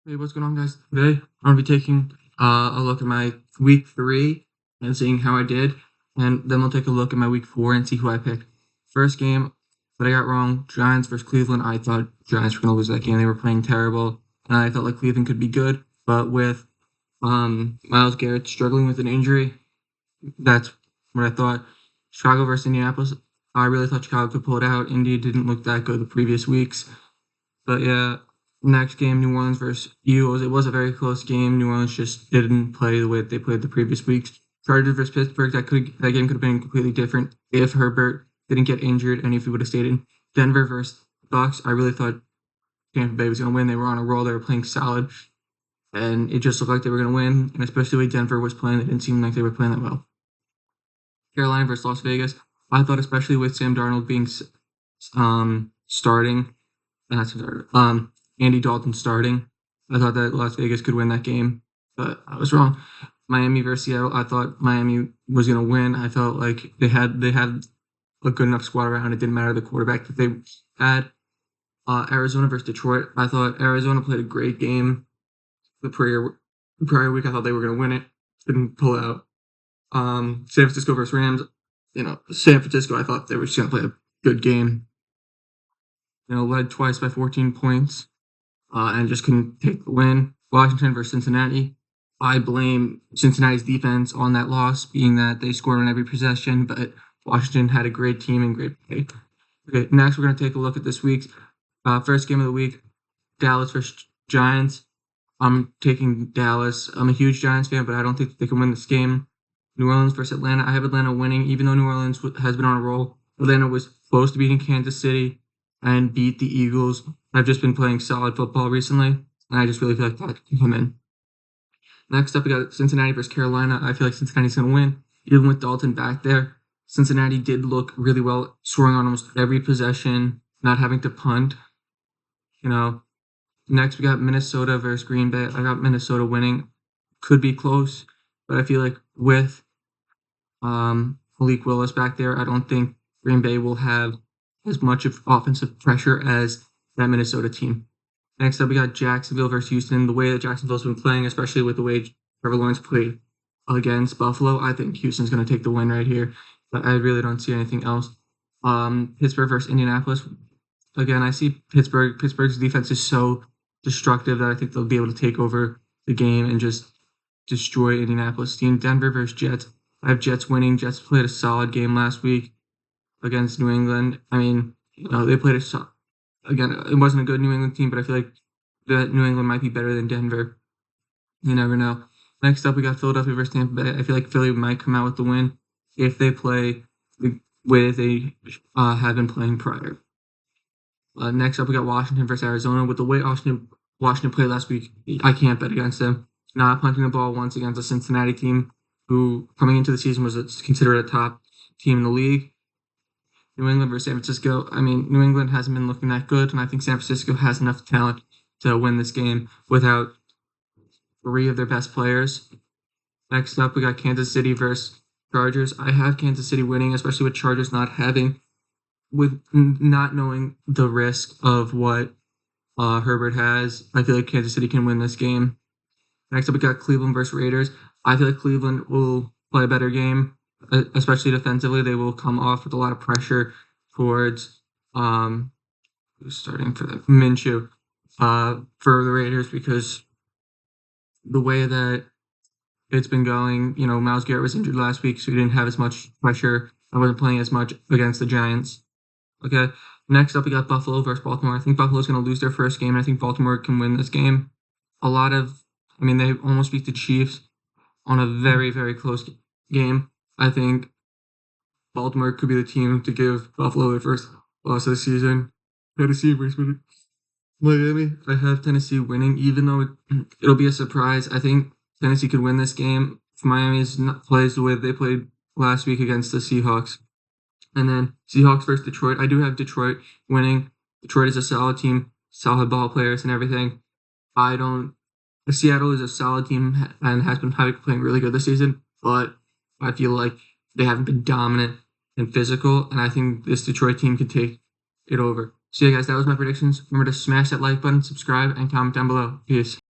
Hey, what's going on, guys? Today, I'm going to be taking a look at my week 3 and seeing how I did, and then we'll take a look at my week 4 and see who I picked. First game that I got wrong, Giants versus Cleveland. I thought Giants were going to lose that game. They were playing terrible, and I felt like Cleveland could be good, but with Myles Garrett struggling with an injury, that's what I thought. Chicago versus Indianapolis, I really thought Chicago could pull it out. Indy didn't look that good the previous weeks. But yeah, next game, New Orleans versus Eagles. It was a very close game. New Orleans just didn't play the way they played the previous weeks. Chargers versus Pittsburgh. That game could have been completely different if Herbert didn't get injured and if he would have stayed in. Denver versus Bucks. I really thought Tampa Bay was going to win. They were on a roll. They were playing solid, and it just looked like they were going to win. And especially the way Denver was playing, it didn't seem like they were playing that well. Carolina versus Las Vegas. I thought, especially with Sam Darnold being starting. Andy Dalton starting. I thought that Las Vegas could win that game, but I was wrong. Miami versus Seattle. I thought Miami was going to win. I felt like they had a good enough squad around. It didn't matter the quarterback that they had. Arizona versus Detroit. I thought Arizona played a great game. The prior week, I thought they were going to win it. Didn't pull out. San Francisco versus Rams. San Francisco, I thought they were just going to play a good game. Led twice by 14 points, and just couldn't take the win. Washington versus Cincinnati. I blame Cincinnati's defense on that loss, being that they scored on every possession, but Washington had a great team and great play. Okay, next we're going to take a look at this week's first game of the week, Dallas versus Giants. I'm taking Dallas. I'm a huge Giants fan, but I don't think they can win this game. New Orleans versus Atlanta. I have Atlanta winning, even though New Orleans has been on a roll. Atlanta was close to beating Kansas City and beat the Eagles. I've just been playing solid football recently, and I just really feel like that can come in. Next up, we got Cincinnati versus Carolina. I feel like Cincinnati's going to win, even with Dalton back there. Cincinnati did look really well, scoring on almost every possession, not having to punt. Next, we got Minnesota versus Green Bay. I got Minnesota winning. Could be close, but I feel like with Malik Willis back there, I don't think Green Bay will have as much of offensive pressure as that Minnesota team. Next up, we got Jacksonville versus Houston. The way that Jacksonville's been playing, especially with the way Trevor Lawrence played against Buffalo, I think Houston's going to take the win right here. But I really don't see anything else. Pittsburgh versus Indianapolis. Again, I see Pittsburgh. Pittsburgh's defense is so destructive that I think they'll be able to take over the game and just destroy Indianapolis team. Denver versus Jets. I have Jets winning. Jets played a solid game last week against New England. I mean, they played again, it wasn't a good New England team, but I feel like that New England might be better than Denver. You never know. Next up, we got Philadelphia versus Tampa Bay. I feel like Philly might come out with the win if they play the way they have been playing prior. Next up, we got Washington versus Arizona. With the way Washington played last week, I can't bet against them. Not punting the ball once against a Cincinnati team who, coming into the season, was considered a top team in the league. New England versus San Francisco. I mean, New England hasn't been looking that good, and I think San Francisco has enough talent to win this game without 3 of their best players. Next up, we got Kansas City versus Chargers. I have Kansas City winning, especially with Chargers not knowing the risk of what Herbert has. I feel like Kansas City can win this game. Next up, we got Cleveland versus Raiders. I feel like Cleveland will play a better game, especially defensively. They will come off with a lot of pressure towards who's starting for the Minshew for the Raiders, because the way that it's been going, Myles Garrett was injured last week, so he didn't have as much pressure. I wasn't playing as much against the Giants. Okay, next up we got Buffalo versus Baltimore. I think Buffalo's going to lose their first game, and I think Baltimore can win this game. They almost beat the Chiefs on a very, very close game. I think Baltimore could be the team to give Buffalo their first loss of the season. Tennessee versus Miami. I have Tennessee winning, even though it'll be a surprise. I think Tennessee could win this game if Miami plays the way they played last week against the Seahawks. And then Seahawks versus Detroit. I do have Detroit winning. Detroit is a solid team, solid ball players and everything. Seattle is a solid team and has been playing really good this season, but I feel like they haven't been dominant and physical, and I think this Detroit team can take it over. So yeah, guys, that was my predictions. Remember to smash that like button, subscribe, and comment down below. Peace.